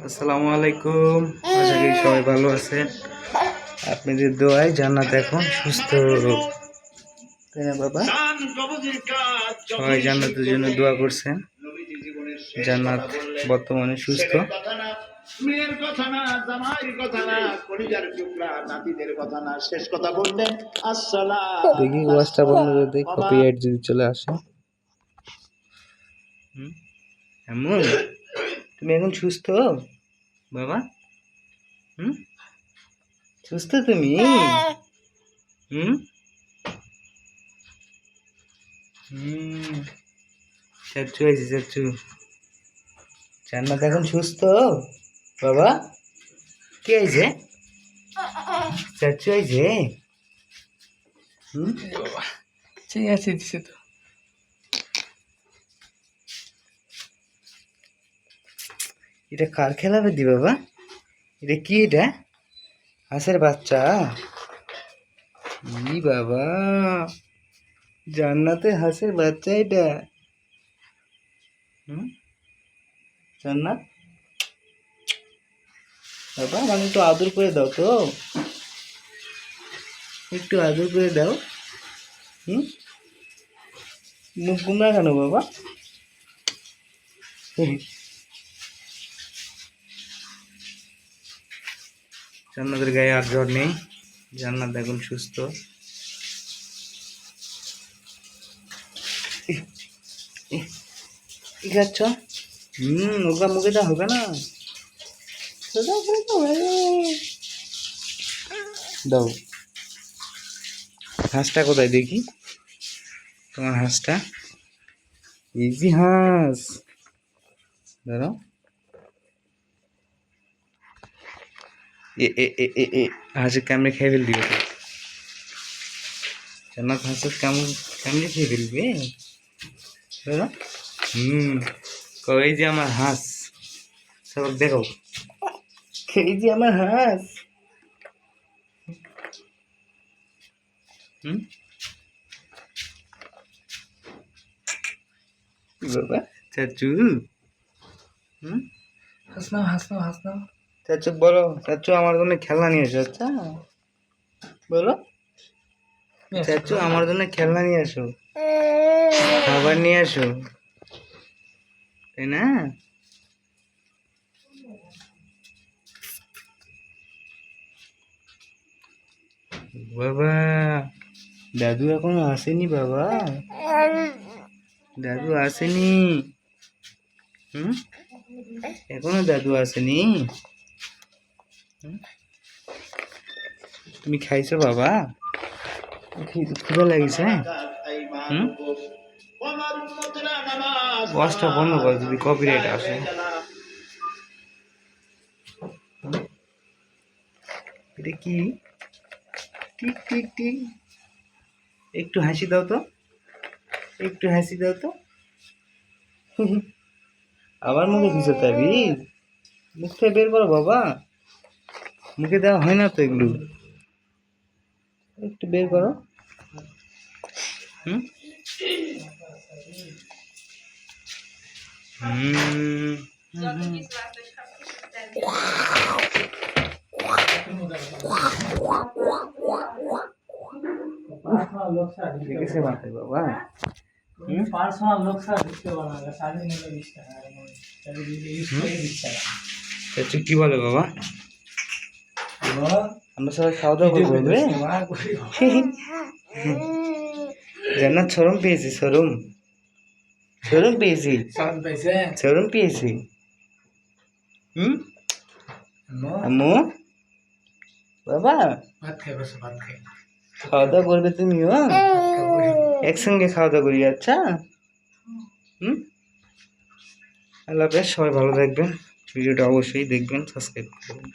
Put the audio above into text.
আসসালামু আলাইকুম। আশা করি সবাই ভালো আছেন। আপনাদের দোয়ায় জান্নাত এখন সুস্থ, তাই না বাবা? সবাই জান্নাতের জন্য দোয়া করছেন। জান্নাত বর্তমানে সুস্থ। মেয়ের কথা না, জামাইয়ের কথা না, কলিজার টুকরা নাতিদের কথা না, শেষ কথা বললেন আসসালাম। দেখি ওয়াজটা বন্ধ করে দেই, কপিরাইট যদি চলে আসে। এমন তুমি এখন সুস্থ বাবা? সুস্থ তুমি? হুম হুম চাচ্ছু আইছি, চাচ্ছু। জান্নাত এখন সুস্থ বাবা? কে আইছে? চাচ্ছু আইছে? বাবা ঠিক আছে, দিছে তো। এটা কার খেলাবে দি বাবা? এটা কি? এটা হাঁসের বাচ্চা? ই বাবা, জান্নাতে হাঁসের বাচ্চা এটা? জান্নাত বাবা, মানে একটু আদর করে দাও তো, একটু আদর করে দাও। মুখ গুমরা কেন বাবা? জান্নাতের গায়ে আর জ্বর নেই, জান্নাত এখন সুস্থ। কি খাচ্ছ? ওগুলা মুখে দেওয়া হবে না। দাও। হাঁসটা কোথায় দেখি? তোমার হাঁসটা? ইজি হাঁস, ধরো। হাঁসের কামড়ে খেয়ে ফেলবি? জান্নাত হাঁসের কামড়ে খেয়ে ফেলবে, ধরো। এই যে আমার হাঁস, সব দেখো, এই যে আমার হাঁস। বাবা চাচু, হাস নাও, হাস নাও, হাস নাও। চাচু বলো, চাচু আমার জন্য খেলনা নিয়ে এসো। আচ্ছা বলো, চাচু আমার জন্য খেলনা নিয়ে আসো, খাবার নিয়ে আসো, তাই না? বাবা, দাদু এখনো আসেনি বাবা, দাদু আসেনি। এখনো দাদু আসেনি। তুমি খাইছো বাবা? ক্ষুধা লাগিছে? ওয়াজটা বন্ধ কর, যদি কপিরাইট আসে। এটা কি? Tick tick tick. একটু হাসি দাও তো, একটু হাসি দাও তো। আবার মুখে দিছো তাবিজ? মুখ থেকে বের করো বাবা, মুখে দেওয়া হয় না তো এগুলো, একটু বের করো। দেখেছে মাথায় বাবা? কি বলে বাবা? আমরা সবাই খাওয়া দাওয়া করবো? জান্নাত শরম পেয়েছি, শরম, শরম পেয়েছি, শরম পেয়েছি। আম্মু বাবা, খাওয়া দাওয়া করবে তুমিও? একসঙ্গে খাওয়া দাওয়া করি। আচ্ছা, আল্লাহ হাফেজ। সবাই ভালো থাকবেন, ভিডিওটা অবশ্যই দেখবেন, সাবস্ক্রাইব করবেন।